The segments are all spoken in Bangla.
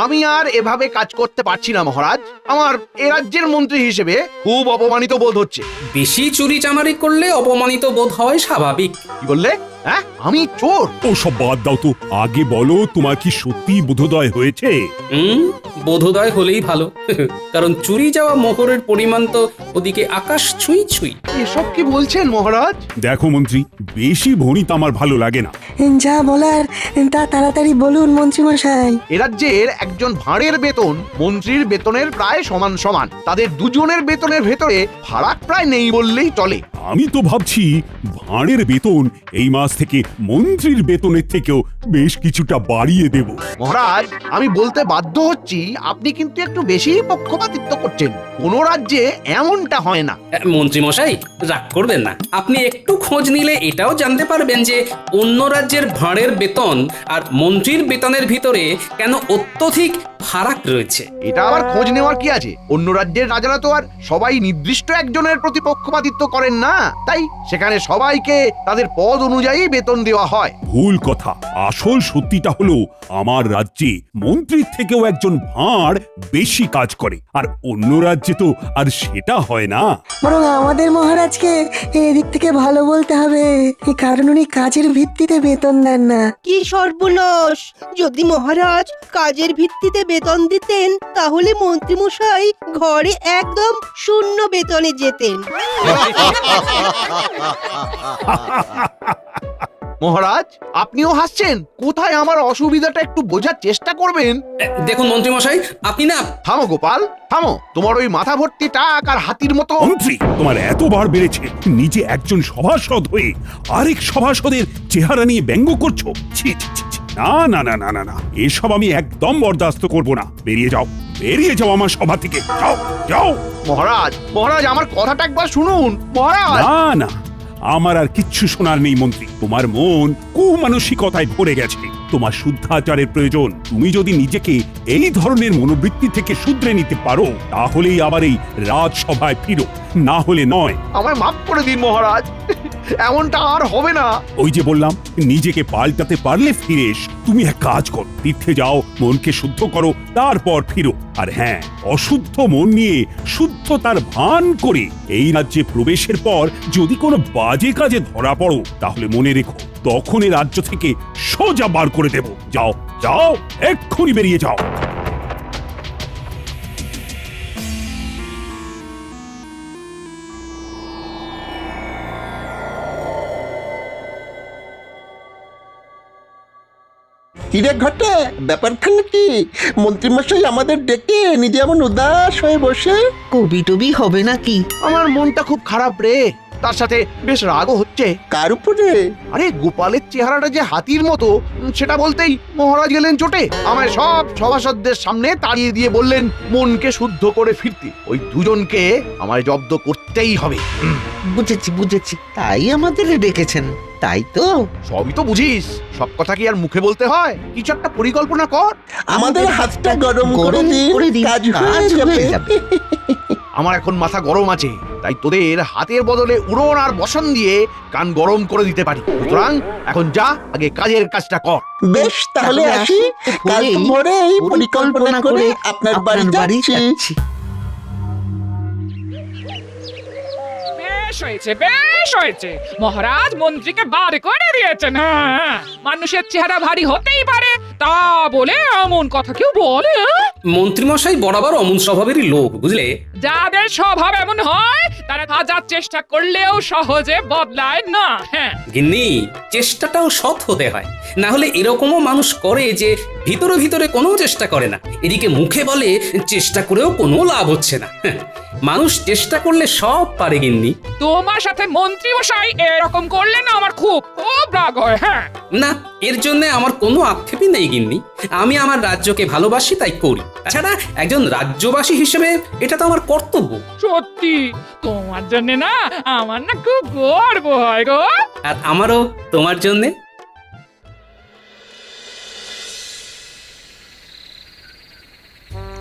আমি আর এভাবে কাজ করতে পারছি না মহারাজ। আমার এ রাজ্যের মন্ত্রী হিসেবে খুব অপমানিত বোধ হচ্ছে। বেশি চুরি চামারি করলে অপমানিত বোধ হয় স্বাভাবিক। কি বললে? হ্যাঁ, আমি চোর? ও সব বাদ দাও তো, আগে বলো তোমার কি সত্যি বোধোদয় হয়েছে? বোধোদয় হলেই ভালো। কারণ চুরি যাওয়া মোহরের পরিমাণ তো ওদিকে আকাশ ছুঁই ছুঁই। এসব কি বলছেন মহারাজ? দেখো মন্ত্রী, বেশি ভণিত আমার ভালো লাগে না। যা বলার তা তাড়াতাড়ি বলুন মন্ত্রীমশাই। এ রাজ্যের একজন ভাঁড়ের বেতন মন্ত্রীর বেতনের প্রায় সমান সমান। তাদের দুজনের বেতনের ভেতরে ফারাক প্রায় নেই বললেই চলে। আমি তো ভাবছি ভাঁড়ের বেতন এই মাস থেকে মন্ত্রীর বেতনের থেকেও বেশ কিছুটা বাড়িয়ে দেব। মহারাজ, আমি বলতে বাধ্য হচ্ছি, আপনি কিন্তু একটু বেশি পক্ষপাতিত্ব করছেন। কোন রাজ্যে এমনটা হয় না। মন্ত্রী মশাই রাগ করবেন না, আপনি একটু খোঁজ নিলে এটাও জানতে পারবেন যে অন্য রাজ্যের ভাঁড়ের বেতন আর মন্ত্রীর বেতনের ভিতরে কেন অত্যধিক ফারাক রয়েছে। এটা আবার খোঁজ নেওয়ার কি আছে? অন্য রাজ্যের রাজারা তো আর সবাই নির্দিষ্ট একজনের প্রতি পক্ষপাতিত্ব করেন না, তাই সেখানে সবাইকে তাদের পদ অনুযায়ী বেতন দেওয়া হয়। ভুল কথা। আসল সত্যিটা হলো আমার রাজ্যে মন্ত্রীর থেকেও একজন ভাঁড় বেশি কাজ করে, আর অন্য রাজ্যে তো আর সেটা হয় না। বরং আমাদের মহারাজকে এদিক থেকে ভালো বলতে হবে, কারণ উনি কাজের ভিত্তিতে বেতন দেন না। কি সর্বনাশ! যদি মহারাজ কাজের ভিত্তিতে বেতন দিতেন তাহলে মন্ত্রীমশাই ঘরে একদম শূন্য বেতনে যেতেন। মহারাজ, আপনিও হাসছেন? কোথায় আমার অসুবিধাটা একটু বোঝার চেষ্টা করবেন। দেখুন মন্ত্রী মশাই, আপনি না। থামো গোপাল, থামো। তোমার ওই মাথা ভর্তি টাক আর হাতির মতো। মন্ত্রী, তোমার এতবার বেড়েছে, নিজে একজন সভাসদ হয়ে আরেক সভাসদের চেহারা নিয়ে ব্যঙ্গ করছো। ছি ছি ছি ছি। না না না না না না, এসব আমি একদম বরদাস্ত করব না। বেরিয়ে যাও, বেরিয়ে যাও আমার সভা থেকে। যাও যাও। মহারাজ, মহারাজ, আমার কথাটা একবার শুনুন। মহারাজ, না না, আমার আর কিচ্ছু শোনার নেই মন্ত্রী। তোমার মন কুমানসিকতায় ভরে গেছে। তোমার শুদ্ধাচারের প্রয়োজন। তুমি যদি নিজেকে এই ধরনের মনোবৃত্তি থেকে শুধরে নিতে পারো, তাহলেই আবার এই রাজসভায় ফিরো, না হলে নয়। আমায় মাফ করে দিন মহারাজ, এমনটা আর হবে না। ওই যে বললাম, নিজেকে পাল্টাতে পারলে ফিরে এসো। তুমি এক কাজ করো, তীর্থে যাও, মনকে শুদ্ধ করো, তারপর ফিরো। আর হ্যাঁ, অশুদ্ধ মন নিয়ে শুদ্ধতার ভান করে এই রাজ্যে প্রবেশের পর যদি কোনো বাজে কাজে ধরা পড়ো, তাহলে মনে রেখো, তখন এই রাজ্য থেকে সোজা বার করে দেব। যাও যাও, এক্ষুনি বেরিয়ে যাও। হিরে ঘটে ব্যাপারখানে কি? মন্ত্রীমশাই আমাদের ডেকে নিজে এমন উদাস হয়ে বসে। কবি টবি হবে নাকি? আমার মনটা খুব খারাপ রে, তার সাথে বেশ রাগও হচ্ছে। কার উপরে? আরে গোপালের চেহারাটা যে হাতির মতো, সেটা বলতেই মহারাজ গেলেন চোটে। আমায় সব সভাসদদের সামনে তাড়িয়ে দিয়ে বললেন মনকে শুদ্ধ করে ফিরতে। ওই দুজনকে আমায় জব্দ করতেই হবে। বুঝেছি বুঝেছি, তাই আমাদের ডেকেছেন, তাই তো? সবই তো বুঝিস, সব কথা কি আর মুখে বলতে হয়? কিছু একটা পরিকল্পনা কর। আমাদের হাতটা গরম করে দিন, কাজ হয়ে যাবে। আমার এখন মাথা গরম আছে, তাই তোদের হাতের বদলে উড়ন আর বসন দিয়ে কান গরম করে দিতে পারি। সুতরাং এখন যা, আগে কাজের কাজটা কর। বেশ, তাহলে আসি। কাল ভোরে এই পরিকল্পনা করে আপনার বাড়ি যাচ্ছি। বেশ হয়েছে, বেশ হয়েছে। মহারাজ মন্ত্রীকে বার করে দিয়েছেন। হ্যাঁ, মানুষের চেহারা ভারী হতেই পারে, তা বলে এমন কথা কেউ বলে? মন্ত্রী মশাই বরাবর অমন স্বভাবেরই লোক, বুঝলে? যাদের স্বভাব এমন হয় তারা হাজার চেষ্টা করলেও সহজে বদলায় না। হ্যাঁ, গিন্নি, চেষ্টাটাও সৎ হতে হয়, না হলে এরকমও মানুষ করে যে ভিতরে ভিতরে কোনো চেষ্টা করে না, এদিকে মুখে বলে চেষ্টা করেও কোনো লাভ হচ্ছে না। মানুষ চেষ্টা করলে সব পারে গিন্নি। তোমার সাথে মন্ত্রী মশাই এরকম করলে না আমার খুব খুব রাগ হয়। হ্যাঁ না, এর জন্য আমার কোনো আক্ষেপই নেই গিন্নি। আমি আমার রাজ্যকে ভালোবাসি, তাই করি। তাছাড়া একজন রাজ্যবাসী হিসেবে এটা তো আমার কর্তব্য। সত্যি, তোমার জন্য না আমার না খুব গর্ব হয় গো। আর আমারও তোমার জন্যে।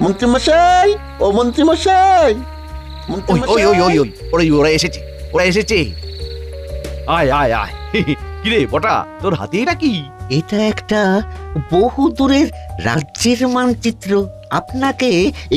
মন্ত্রীমশাই, ও মন্ত্রীমশাই, ওই ওই ওই ওই ওই ওরা এসেছে, ওরা এসেছে। আয় আয় আয়। কিরে বটা, তোর হাতে এটা কি? এটা একটা বহু দূরের রাজ্যের মানচিত্র। আপনাকে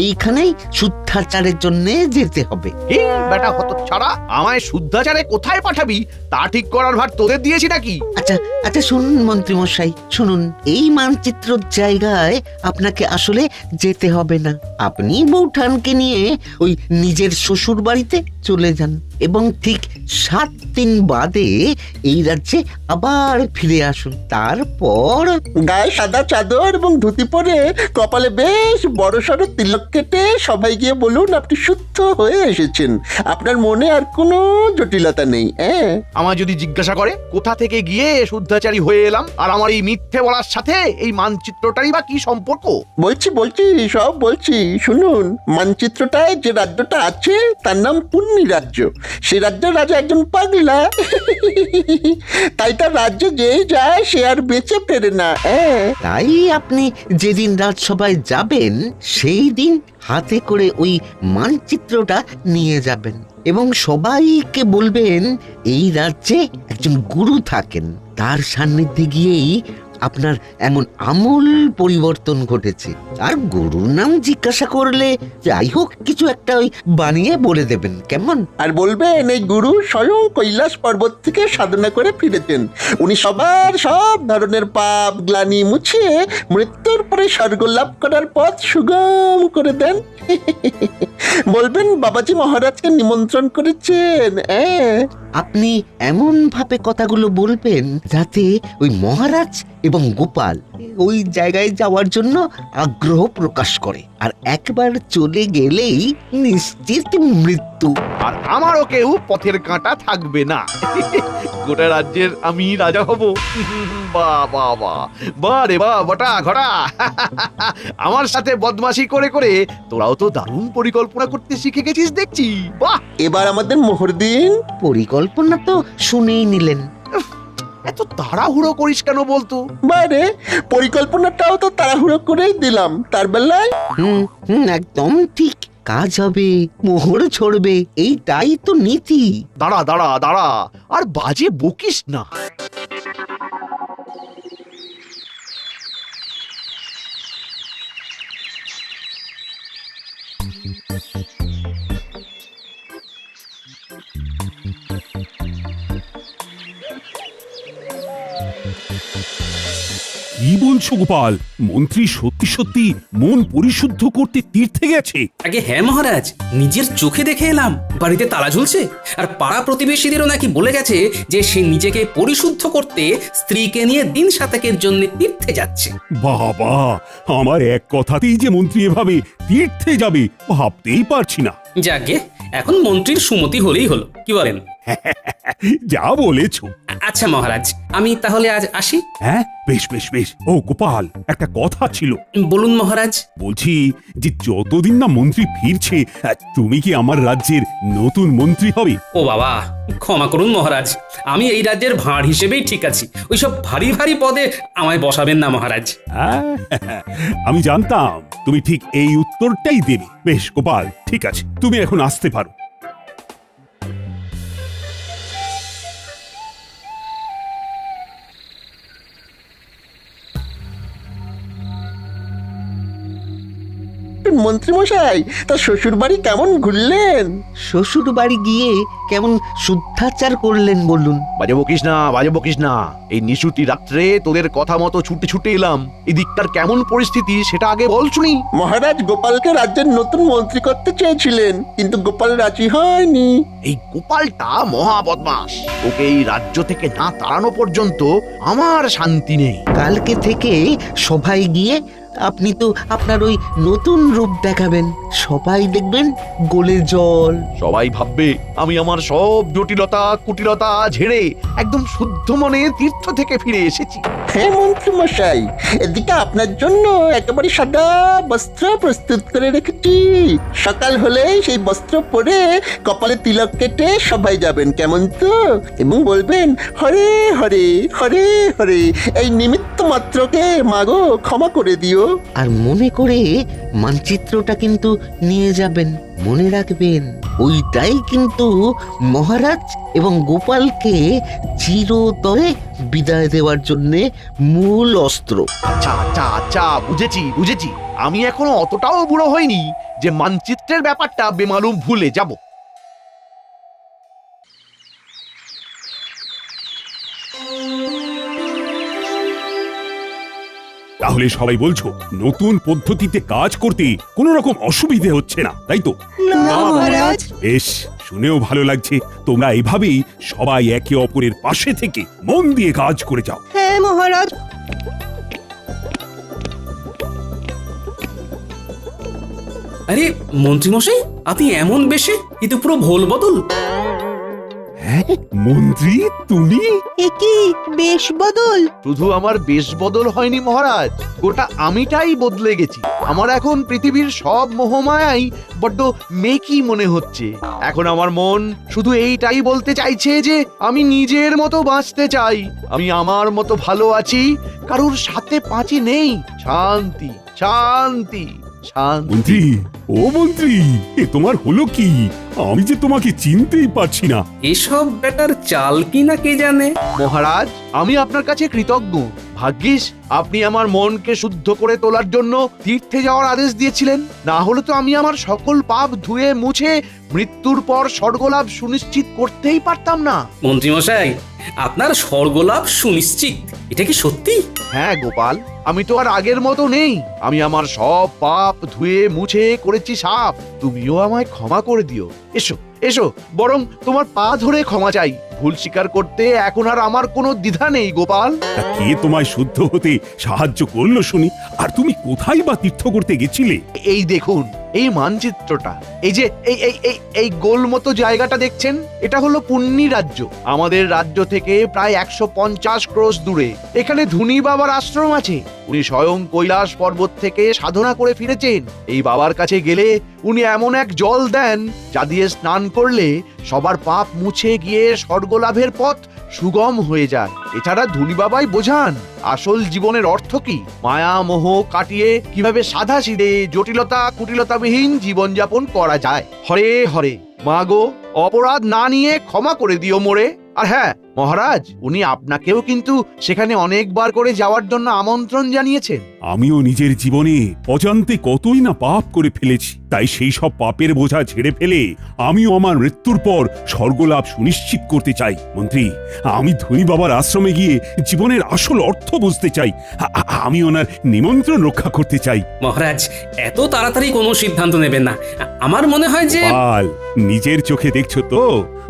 এইখানেই শুদ্ধাচারের জন্য যেতে হবে। কি বেটা হতচ্ছাড়া, আমায় শুদ্ধাচারে কোথায় পাঠাবি তা ঠিক করার ভার তোদের দিয়েছি নাকি? আচ্ছা আচ্ছা, শুনুন মন্ত্রী মশাই, শুনুন। এই মানচিত্রর জায়গায় আপনাকে আসলে যেতে হবে না। আপনি বৌঠানকে নিয়ে ওই নিজের শ্বশুর বাড়িতে চলে যান এবং ঠিক 7 দিন বাদে এই রাজ্যে আবার ফিরে আসুন। তারপর গায়ে সাদা চাদর এবং ধুতি পরে কপালে বেশ বড় সড়ো তিলক কেটে সবাই গিয়ে বলুন আপনি শুদ্ধ হয়ে এসেছেন। আপনার মনে আর কোনো জটিলতা নেই। হ্যাঁ, আমায় যদি জিজ্ঞাসা করে কোথা থেকে গিয়ে শুদ্ধাচারী হয়ে এলাম, আর আমার এই মিথ্যে বলার সাথে এই মানচিত্রটারই বা কি সম্পর্ক? বলছি সব বলছি, শুনুন। মানচিত্রটায় যে রাজ্যটা আছে তার নাম পুণ্যি রাজ্য। সে রাজ্যের রাজা একজন পাগলা, তাই তার রাজ্যে যে যায় সে আর বেঁচে ফেরে না। হ্যাঁ, তাই আপনি যেদিন রাজসভায় যাবেন সেই দিন হাতে করে ওই মানচিত্রটা নিয়ে যাবেন এবং সবাইকে বলবেন এই রাজ্যে একজন গুরু থাকেন, তার সান্নিধ্যে গিয়েই আপনার এমন আমূল পরিবর্তন ঘটেছে। আর গুরুর নাম জিজ্ঞাসা করলে যাই হোক কিছু একটা ওই বানিয়ে বলে দেবেন, কেমন? আর বলবেন এই গুরু স্বয়ং কৈলাস পর্বত থেকে সাধনা করে ফিরেছেন। উনি সবার সব ধরনের পাপ গ্লানি মুছিয়ে মৃত্যুর পরে স্বর্গ লাভ করার পথ সুগম করে দেন। বলবেন বাবাজি মহারাজকে নিমন্ত্রণ করেছেন। আপনি এমন ভাবে কথাগুলো বলবেন যাতে ওই মহারাজ এবং গোপাল ওই জায়গায় যাওয়ার জন্য আগ্রহ প্রকাশ করে, আর একবার চলে গেলেই নিশ্চিত মৃত্যু। আর আমারও কেউ পথের কাঁটা থাকবে না। গোটা রাজ্যের আমি রাজা হব। বাহ বাহ বাহ, বাহ রে বাহ বটা ঘটা। আমার সাথে বদমাশি করে করে তোরাও তো দারুণ পরিকল্পনা করতে শিখে গেছিস দেখছি। বাহ, এবার আমাদের মোহর দিন। পরিকল্পনা তো শুনেই নিলেন। এত তাড়াহুড়ো করিস কেন বলতো? বাইরে পরিকল্পনাটাও তো তাড়াহুড়ো করেই দিলাম। তার বেলায় একদম ঠিক। কাজ হবে, মোহর ছড়বে, এইটাই তো নীতি। দাঁড়া দাঁড়া দাঁড়া, আর বাজে বকিস না। কি বলছো গোপাল? মন্ত্রী সত্যি সত্যি মন পরিশুদ্ধ করতে তীর্থে গেছে? আগে হ্যাঁ মহারাজ, নিজের চোখে দেখে এলাম। বাড়িতে তালা ঝুলছে, আর পাড়া প্রতিবেশীদেরও নাকি বলে গেছে যে সে নিজেকে পরিশুদ্ধ করতে স্ত্রীকে নিয়ে দিন সাতেকের জন্য তীর্থে যাচ্ছে। বাবা, আমার এক কথাতেই যে মন্ত্রী এভাবে তীর্থে যাবে ভাবতেই পারছি না। যাকে এখন মন্ত্রীর সুমতি হলেই হলো, কি বলেন? যা বলেছো। আচ্ছা মহারাজ, আমি তাহলে আজ আসি। হ্যাঁ, বেশ বেশ বেশ। ও গোপাল, একটা কথা ছিল। বলুন মহারাজ। বলছি যে যতদিন না মন্ত্রী ফিরছে তুমি কি আমার রাজ্যের নতুন মন্ত্রী হবে? ও বাবা, ক্ষমা করুন মহারাজ, আমি এই রাজ্যের ভাঁড় হিসেবেই ঠিক আছি। ওইসব ভারী ভারী পদে আমায় বসাবেন না মহারাজ। আমি জানতাম তুমি ঠিক এই উত্তরটাই দেবে। বেশ গোপাল, ঠিক আছে, তুমি এখন আসতে পারো। মন্ত্রী মশাই, তার শ্বশুর বাড়ি কেমন ঘুরলেন? শ্বশুর বাড়ি গিয়ে কেমন শুদ্ধাচার করলেন বলুন? বাজে বকিস না, বাজে বকিস না। এই নিশুতি রাত্রে তোদের কথা মতো ছুটে ছুটে এলাম। এদিকটার কেমন পরিস্থিতি সেটা আগে বল শুনি। মহারাজ গোপালকে রাজ্যের নতুন মন্ত্রী করতে চেয়েছিলেন, কিন্তু গোপাল রাজি হয়নি। এই গোপালটা মহা বদমাস। ওকে এই রাজ্য থেকে না তাড়ানো পর্যন্ত আমার শান্তি নেই। কালকে থেকে সবাই গিয়ে আপনি তো আপনার ওই নতুন রূপ দেখাবেন, সবাই দেখবেন গোলে জল। সবাই ভাববে আমি আমার সব জটিলতা কুটিলতা ঝেড়ে একদম শুদ্ধ মনে তীর্থ থেকে ফিরে এসেছি। হ্যাঁ মন্ত্রী মশাই, এদিকে আপনার জন্য একেবারে সাদা বস্ত্র প্রস্তুত করে রেখেছি। সকাল হলে সেই বস্ত্র পরে কপালে তিলক কেটে সবাই যাবেন, কেমন তো? এবং বলবেন হরে হরে হরে হরে, এই নিমিত্ত মাত্রকে মাগো ক্ষমা করে দিও। আর মনে করে মানচিত্রটা কিন্তু নিয়ে যাবেন। মনে রাখবেন ওইটাই কিন্তু মহারাজ এবং গোপালকে চিরতরে বিদায় দেওয়ার জন্যে মূল অস্ত্র। আচ্ছা আচ্ছা আচ্ছা, বুঝেছি বুঝেছি। আমি এখনো অতটাও বুড়ো হইনি যে মানচিত্রের ব্যাপারটা বেমালুম ভুলে যাব। তাহলে সবাই বলছো নতুন পদ্ধতিতে কাজ করতে কোনো রকম অসুবিধে হচ্ছে না, তাই তো? না মহারাজ। বেশ, শুনেও ভালো লাগছে। তোমরা এভাবেই সবাই একে অপরের পাশে থেকে মন দিয়ে কাজ করে যাও। হ্যাঁ মহারাজ। আরে মন্ত্রীমশাই, আপনি এমন বেশে? এ তো পুরো ভোল বদল। হ্যাঁ মন্ত্রী, তুমি? এ কি বেশ বদল? শুধু আমার বেশ বদল হয়নি মহারাজ, গোটা আমিটাই বদলে গেছি। আমার এখন পৃথিবীর সব মোহমায়াই বড্ড মেকি মনে হচ্ছে। এখন আমার মন শুধু এইটাই বলতে চাইছে যে আমি নিজের মতো বাঁচতে চাই, আমি আমার মতো ভালো আছি, কারোর সাথে পাঁচি নেই। শান্তি শান্তি শান্তি। মন্ত্রী, ও মন্ত্রী, এ তোমার হলো কি? আমি যে তোমাকে চিনতেই পারছি না। এসব ব্যাটার চাল কি না কে জানে। মহারাজ, আমি আপনার কাছে কৃতজ্ঞ। ভাগ্যিস আপনি আমার মনকে শুদ্ধ করে তোলার জন্য তীর্থে যাওয়ার আদেশ দিয়েছিলেন, না হলে তো আমি আমার সকল পাপ ধুয়ে মুছে মৃত্যুর পর স্বর্গলাভ সুনিশ্চিত করতেই পারতাম না। মন্ত্রীমশাই, আপনার স্বর্গলাভ সুনিশ্চিত, এটা কি সত্যি? হ্যাঁ গোপাল, আমি তো আর আগের মতো নেই। আমি আমার সব পাপ ধুয়ে মুছে করেছি সাফ। তুমিও আমায় ক্ষমা করে দিও। এসো এসো, বরং তোমার পা ধরে ক্ষমা চাই। ভুল স্বীকার করতে এখন আর আমার কোনো দ্বিধা নেই গোপাল। তা কে তোমায় শুদ্ধ হতে সাহায্য করলো শুনি? আর তুমি কোথায় বা তীর্থ করতে গেছিলে? এই দেখুন এই মানচিত্রটা, এই যে এই এই এই এই গোল মতো জায়গাটা দেখছেন, এটা হলো পুণ্যি রাজ্য। আমাদের রাজ্য থেকে প্রায় 150 ক্রোশ দূরে এখানে ধুনি বাবার আশ্রম আছে। উনি স্বয়ং কৈলাস পর্বত থেকে সাধনা করে ফিরেছেন। এই বাবার কাছে গেলে উনি এমন এক জল দেন যা দিয়ে স্নান করলে সবার পাপ মুছে গিয়ে স্বর্গলাভের পথ সুগম হয়ে যায়। এছাড়া ধুনি বাবাই বোঝান আসল জীবনের অর্থ কি, মায়া মোহ কাটিয়ে কিভাবে সাদা সিধে জটিলতা কুটিলতাবিহীন জীবনযাপন করা যায়। হরে হরে, মা গো, অপরাধ না নিয়ে ক্ষমা করে দিও মোরে। আর হ্যাঁ মহারাজ, উনি আপনাকেও কিন্তু সেখানে অনেকবার করে যাওয়ার জন্য আমন্ত্রণ জানিয়েছেন। আমিও নিজের জীবনে অজান্তে কতই না পাপ করে ফেলেছি, তাই সেই সব পাপের বোঝা ঝেড়ে ফেলে আমিও আমার মৃত্যুর পর স্বর্গলাভ সুনিশ্চিত করতে চাই। মন্ত্রী, আমি ধনী বাবার আশ্রমে গিয়ে জীবনের আসল অর্থ বুঝতে চাই। আমি ওনার নিমন্ত্রণ রক্ষা করতে চাই। মহারাজ, এত তাড়াতাড়ি কোনো সিদ্ধান্ত নেবেন না। আমার মনে হয় যে পাল, নিজের চোখে দেখছো তো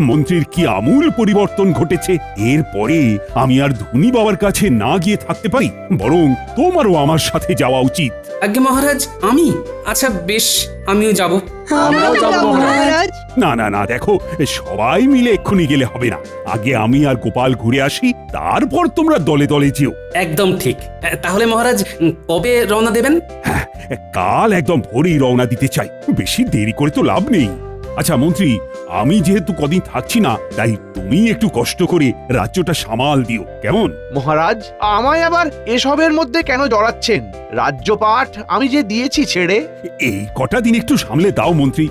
মন্ত্রীর কি আমূল পরিবর্তন ঘটেছে। এরপরে আমি আর ধনী বাবার কাছে না গিয়ে থাকতে পারি, বরং তোমারও আমার সাথে যাওয়া উচিত। আজ্ঞে মহারাজ, আমি? আচ্ছা বেশ, আমিও যাব। আমরাও যাব মহারাজ। না না না, দেখো, সবাই মিলে এক্ষুনি গেলে হবে না। আগে আমি আর গোপাল ঘুরে আসি, তারপর তোমরা দলে দলে যেও। একদম ঠিক। তাহলে মহারাজ, কবে রওনা দেবেন? হ্যাঁ, কাল একদম ভোরেই রওনা দিতে চাই, বেশি দেরি করে তো লাভ নেই। আচ্ছা মন্ত্রী, আমি যেহেতু কদিন থাকছি না, তাই তুমি একটু কষ্ট করে রাজ্যটা সামাল দিও, কেমন? মহারাজ, আমায় আবার এসবের মধ্যে কেন জড়াচ্ছেন? রাজ্যপাঠ আমি যে দিয়েছি ছেড়ে। এই কটা দিন একটু সামলে দাও মন্ত্রী,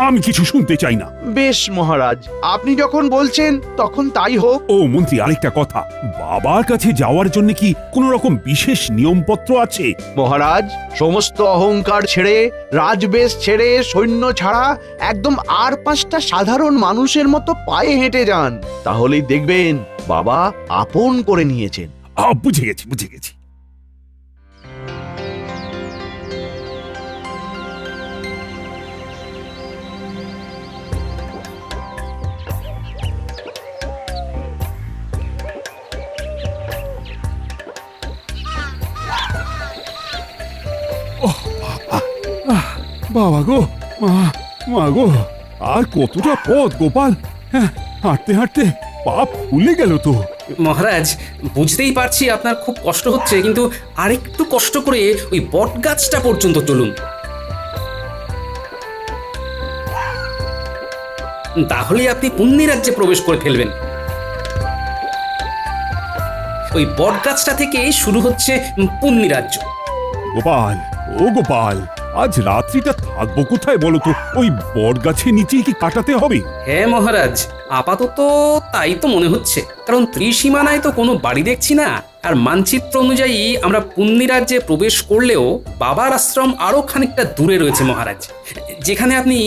আমি কিছু শুনতে চাই না। বেশ মহারাজ, আপনি যখন বলছেন তখন তাই হোক। ও মন্ত্রী, আরেকটা কথা, বাবার কাছে যাওয়ার জন্য কি কোনো রকম বিশেষ নিয়মপত্র আছে? মহারাজ, সমস্ত অহংকার ছেড়ে, রাজবেশ ছেড়ে, সৈন্য ছাড়া একদম আর 5টা সাধারণ মানুষের মতো পায়ে হেঁটে যান, তাহলেই দেখবেন বাবা আপন করে নিয়েছেন। বুঝে গেছি বুঝে গেছি। বাবা গো, মা গো, আর কতটা পথ গোপাল? হ্যাঁ, হাঁটতে হাঁটতে পা ফুলে গেল তো। মহারাজ, বুঝতেই পারছি আপনার খুব কষ্ট হচ্ছে, কিন্তু আরেকটু কষ্ট করে ওই বট গাছটা পর্যন্ত চলুন, তাহলেই আপনি পুণ্যি রাজ্যে প্রবেশ করে ফেলবেন। ওই বট গাছটা থেকে শুরু হচ্ছে পুণ্যি রাজ্য। গোপাল, ও গোপাল, আজ রাত্রিটা থাকবো কোথায় বলো তো? ওই বট গাছের নিচেই কি কাটাতে হবে? হ্যাঁ মহারাজ, আপাতত তাই তো মনে হচ্ছে, কারণ ত্রিসীমানায় তো কোনো বাড়ি দেখছি না। আর মানচিত্র অনুযায়ী আমরা পুণ্যি রাজ্যে প্রবেশ করলেও বাবার আশ্রম আরো খানিকটা দূরে রয়েছে মহারাজ, যেখানে আপনি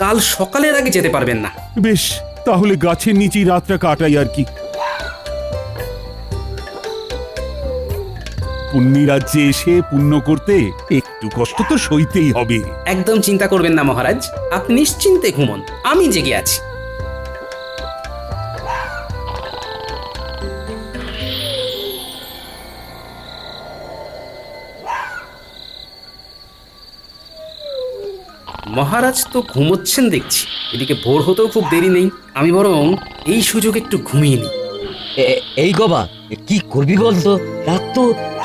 কাল সকালের আগে যেতে পারবেন না। বেশ, তাহলে গাছের নিচেই রাতটা কাটাই আর কি। পুণ্যি রাজ্যে এসে পুণ্য করতে একটু কষ্ট তো সইতেই হবে। একদম চিন্তা করবেন না মহারাজ, আপনি নিশ্চিন্তে ঘুমন, আমি জেগে আছি। মহারাজ তো ঘুমোচ্ছেন দেখছি, এদিকে ভোর হতেও খুব দেরি নেই, আমি বরং এই সুযোগ একটু ঘুমিয়ে নিই। এই গবা, কি করবি বলতো? রাত তো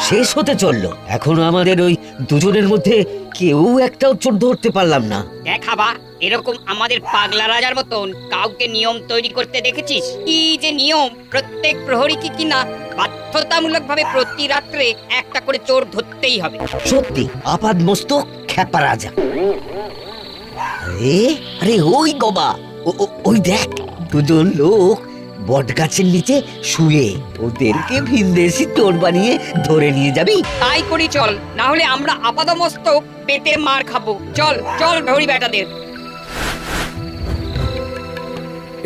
শেষ হতে চললো, এখনো আমাদের ওই দুজনের মধ্যে কেউ একটাও চোর ধরতে পারলাম না। দেখাবা এরকম আমাদের পাগলা রাজার মতন কাউকে নিয়ম তৈরি করতে দেখেছিস? কি যে নিয়ম, প্রত্যেক প্রহরীকে কিনা বাধ্যতামূলক ভাবে প্রতি রাত্রে একটা করে চোর ধরতেই হবে। সত্যি আপাদ মস্তক খ্যাপা রাজা। আরে আরে ওই গবা, ওই দেখ দুজন লোক বট গাছের নিচে শুয়ে, ওদেরকে ভিনদেশি চোর বানিয়ে ধরে নিয়ে যাবি? তাই করি চল, না হলে আমরা আপাদমস্তক পেটে মার খাবো। চল চল ধরি বেটাদের।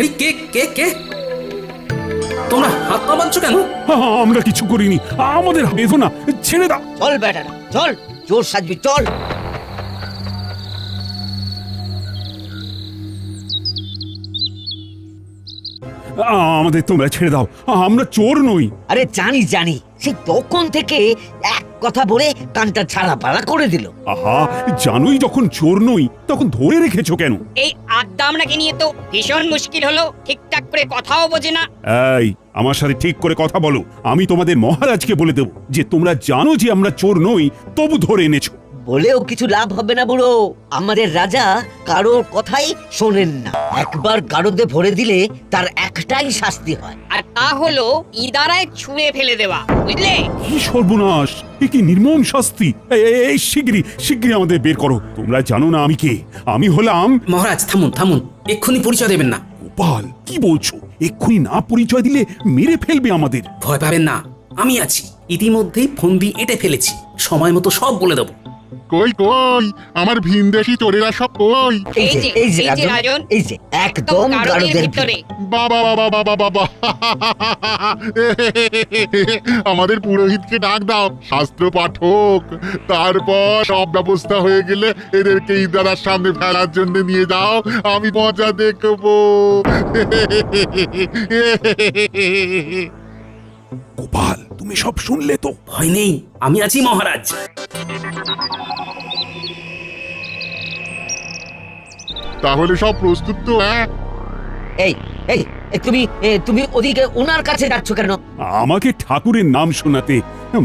এই কে কে কে তোমরা হাত পা বাঁধছো কেন? আমরা কিছু করিনি, আমাদের বেঁধো না, ছেড়ে দাও। চল বেটারা চল, চোর সাজবি চল। আমাদের তোমরা ছেড়ে দাও, আমরা চোর নই। আরে জানি জানি, সে তখন থেকে এক কথা বলে কানটা ছাড়া পাড়া করে দিল। আহা, জানোই যখন চোর নই তখন ধরে রেখেছো কেন? এই আড্ডা আমরাকে নিয়ে তো ভীষণ মুশকিল হলো, ঠিকঠাক করে কথাও বোঝে না। এই, আমার সাথে ঠিক করে কথা বলো। আমি তোমাদের মহারাজকে বলে দেব যে তোমরা জানো যে আমরা চোর নই, তবু ধরে এনেছো। বলেও কিছু লাভ হবে না বুড়ো, আমাদের রাজা কারোর কথাই শোনেন না। একবার গারদে ভরে দিলে তার একটাই শাস্তি হয়, আর তা হলো ইদারায় ছুঁড়ে ফেলে দেওয়া, বুঝলে? কি সর্বনাশ, এ কি নির্মম শাস্তি! এই শিগগিরই শিগগিরই আমাদের বের করো। তোমরা জানো না আমি কে? আমি হলাম... মহারাজ থামুন থামুন, এক্ষুনি পরিচয় দেবেন না। গোপাল, কি বলছো? এক্ষুনি না পরিচয় দিলে মেরে ফেলবে আমাদের। ভয় পাবেন না, আমি আছি। ইতিমধ্যেই ফন্দি এঁটে ফেলেছি, সময় মতো সব বলে দেবো। কই কই আমার ভিনদেশি চোরেরা সব কই? এই যে রাজন, এই যে একদম গারদের ভিতরে। বাবা বাবা বাবা বাবা, আমাদের পুরোহিতকে ডাক দাও, শাস্ত্র পাঠক। তারপর সব ব্যবস্থা হয়ে গেলে এদেরকে ইদারার সামনে ফেলার জন্য নিয়ে যাও, আমি মজা দেখবো। গোপাল, তুমি সব শুনলে তো? ভয় নেই, আমি আছি মহারাজ। তাহলে সব প্রস্তুত তো? হ্যাঁ, এই এই তুমি ওদিকে ওনার কাছে যাচ্ছ কেন? আমাকে ঠাকুরের নাম শোনাতে।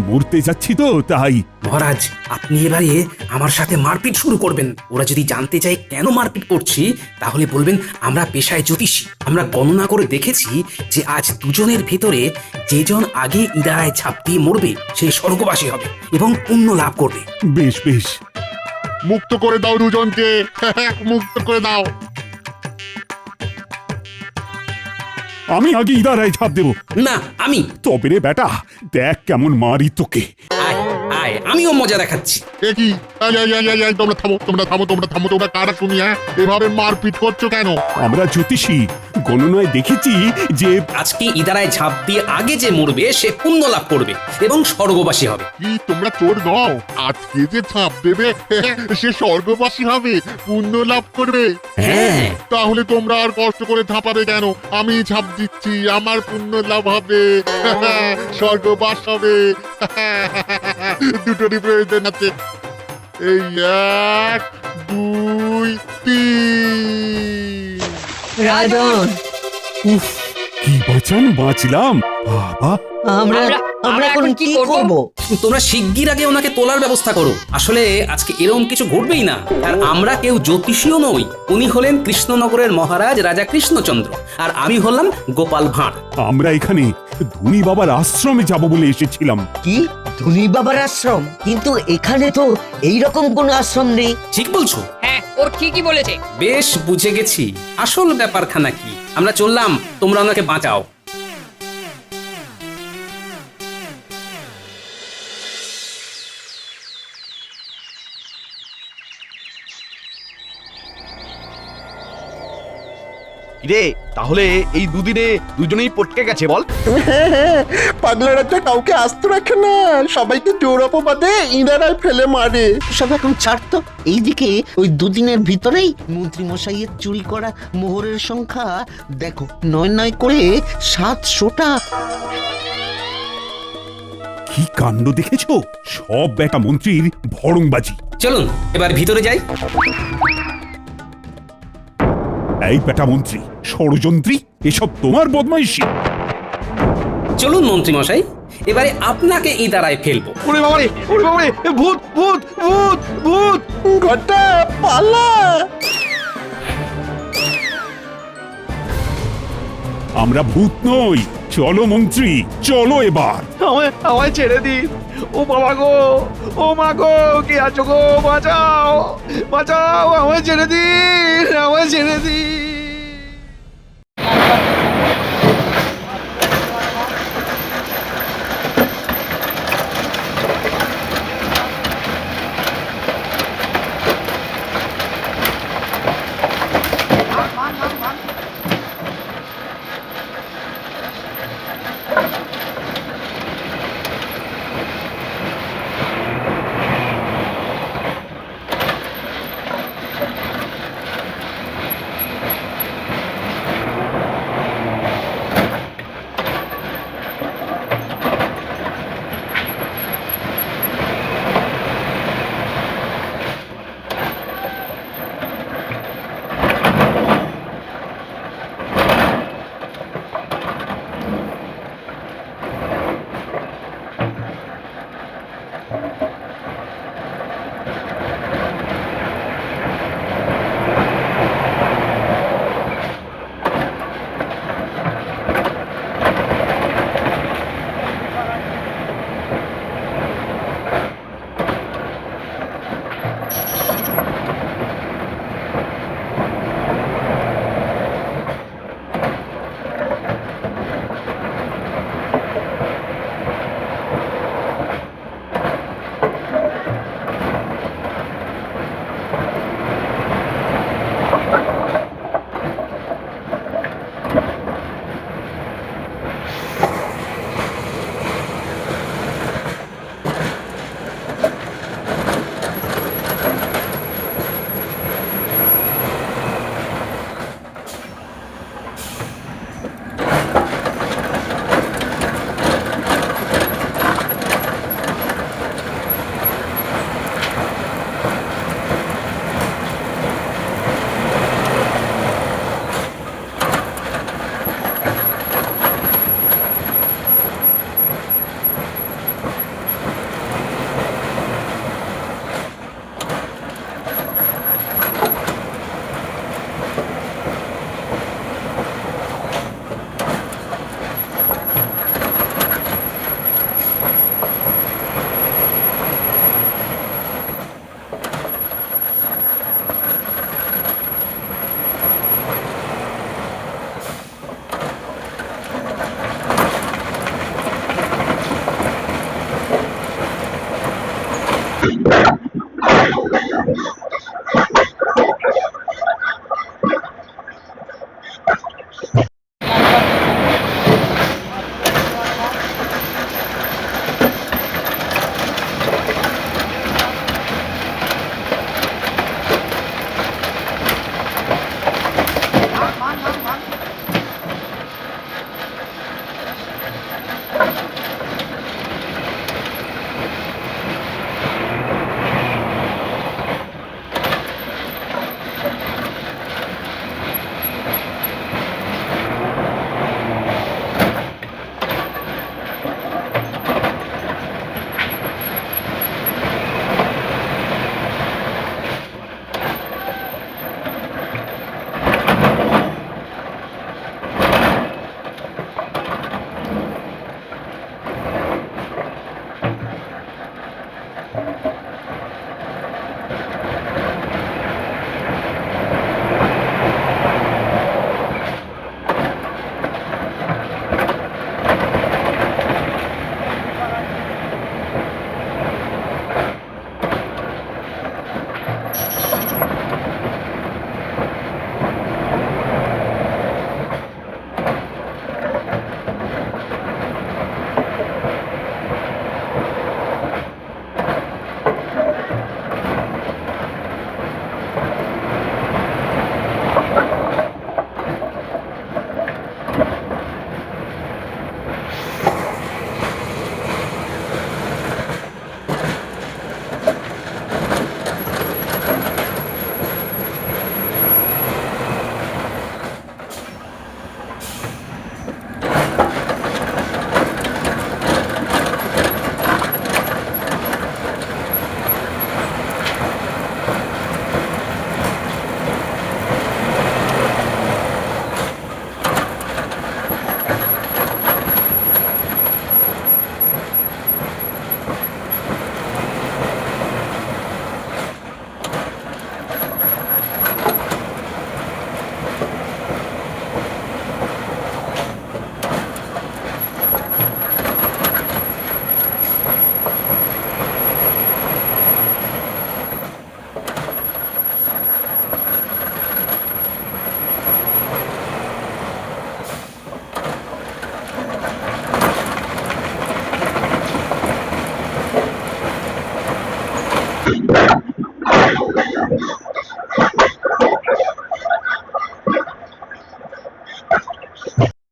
মরতে যাচ্ছি তো তাই। মহারাজ, আপনি এবারে আমার সাথে মারপিট শুরু করবেন। ওরা যদি জানতে চায় কেন মারপিট করছি, তাহলে বলবেন আমরা পেশায় জ্যোতিষী। আমরা গণনা করে দেখেছি যে আজ দুজনের ভেতরে যেজন আগে ইদারায় ঝাঁপ দিয়ে মরবে সে স্বর্গবাসী হবে এবং পুণ্য লাভ করবে। বেশ বেশ, মুক্ত করে দাও দুজনকে, মুক্ত করে দাও। আমি আগে ইদারায় ঝাঁপ দেবো। না, আমি। তবে রে বেটা, দেখ কেমন মারি তোকে। আয় আয়, আমিও মজা দেখাচ্ছি। এ কি? তোমরা থামো, তোমরা থামো, তোমরা থামো, তোমরা কারা শুনি? হ্যাঁ, এভাবে মারপিট করছো কেন? আমরা জ্যোতিষী, গণনায় দেখেছি যে আজকে ইদারায় ঝাঁপ দিয়ে আগে যে মরবে সে পুণ্য লাভ করবে এবং স্বর্গবাসী হবে। কি তোমরা চোর নও? আজকে যে ছাপ দেবে সে স্বর্গবাসী হবে, পুণ্য লাভ করবে। হ্যাঁ, তাহলে তোমরা আর কষ্ট করে ঝাঁপাবে কেন? আমি ঝাঁপ দিচ্ছি, আমার পুণ্য লাভ হবে, স্বর্গবাস হবে। দুটোরই প্রয়োজন আছে। এই 1 2 3। রাজন, উফ, কি বাঁচলাম বাবা। আমরা এখন কি করব? তোমরা শিগগির আগে ওনাকে তোলার ব্যবস্থা করো। আসলে আজকে এরকম কিছু ঘটবেই না। আর আমরা কেউ জ্যোতিষীও নই। উনি হলেন কৃষ্ণনগরের মহারাজ রাজা কৃষ্ণচন্দ্র, আর আমি হলাম গোপাল ভাঁড়। আমরা এখানে ধনী বাবার আশ্রমে যাব বলে এসেছিলাম। কি ধনী বাবার আশ্রম, কিন্তু এখানে তো এইরকম কোনো আশ্রম নেই। ঠিক বলছো? হ্যাঁ ও ঠিকই বলেছে। বেশ বুঝে গেছি আসল ব্যাপারখানা কি। আমরা চললাম, তোমরা ওনাকে বাঁচাও। কিরে, তাহলে এই দুদিনে দুজনেই পটকে গেছে বল? পাগলা রাজা কাউকে আস্ত রাখে না, সবাইকে জোর অপবাদে ইনারাই ফেলে মারে। সব এখন ছাড়তো। এইদিকে ওই দুদিনের ভিতরেই মন্ত্রী মশাইয়ের চুরি করা মোহরের সংখ্যা দেখো, 9 করে 700টা। কি কাণ্ড দেখেছো? সব বেটা মন্ত্রীর ভড়ংবাজি। চলুন এবার ভিতরে যাই। এই বেটা মন্ত্রী, ষড়যন্ত্রী, এসব তোমার বদমাইশি। চলুন মন্ত্রী মশাই, এবারে আপনাকে ইদারায় ফেলবো। ওরে বাবারে, ওরে বাবারে, ভূত ভূত ভূত ভূত! ঘটা পালা। আমরা ভূত নই। চলো মন্ত্রী, চলো এবার। আমায় ছেড়ে দিন। ও বাবা গো, ও মা গো, কে আছো গো? বাঁচাও, বাঁচাও, আমায় ছেড়ে দিন, আমায় ছেড়ে দিন।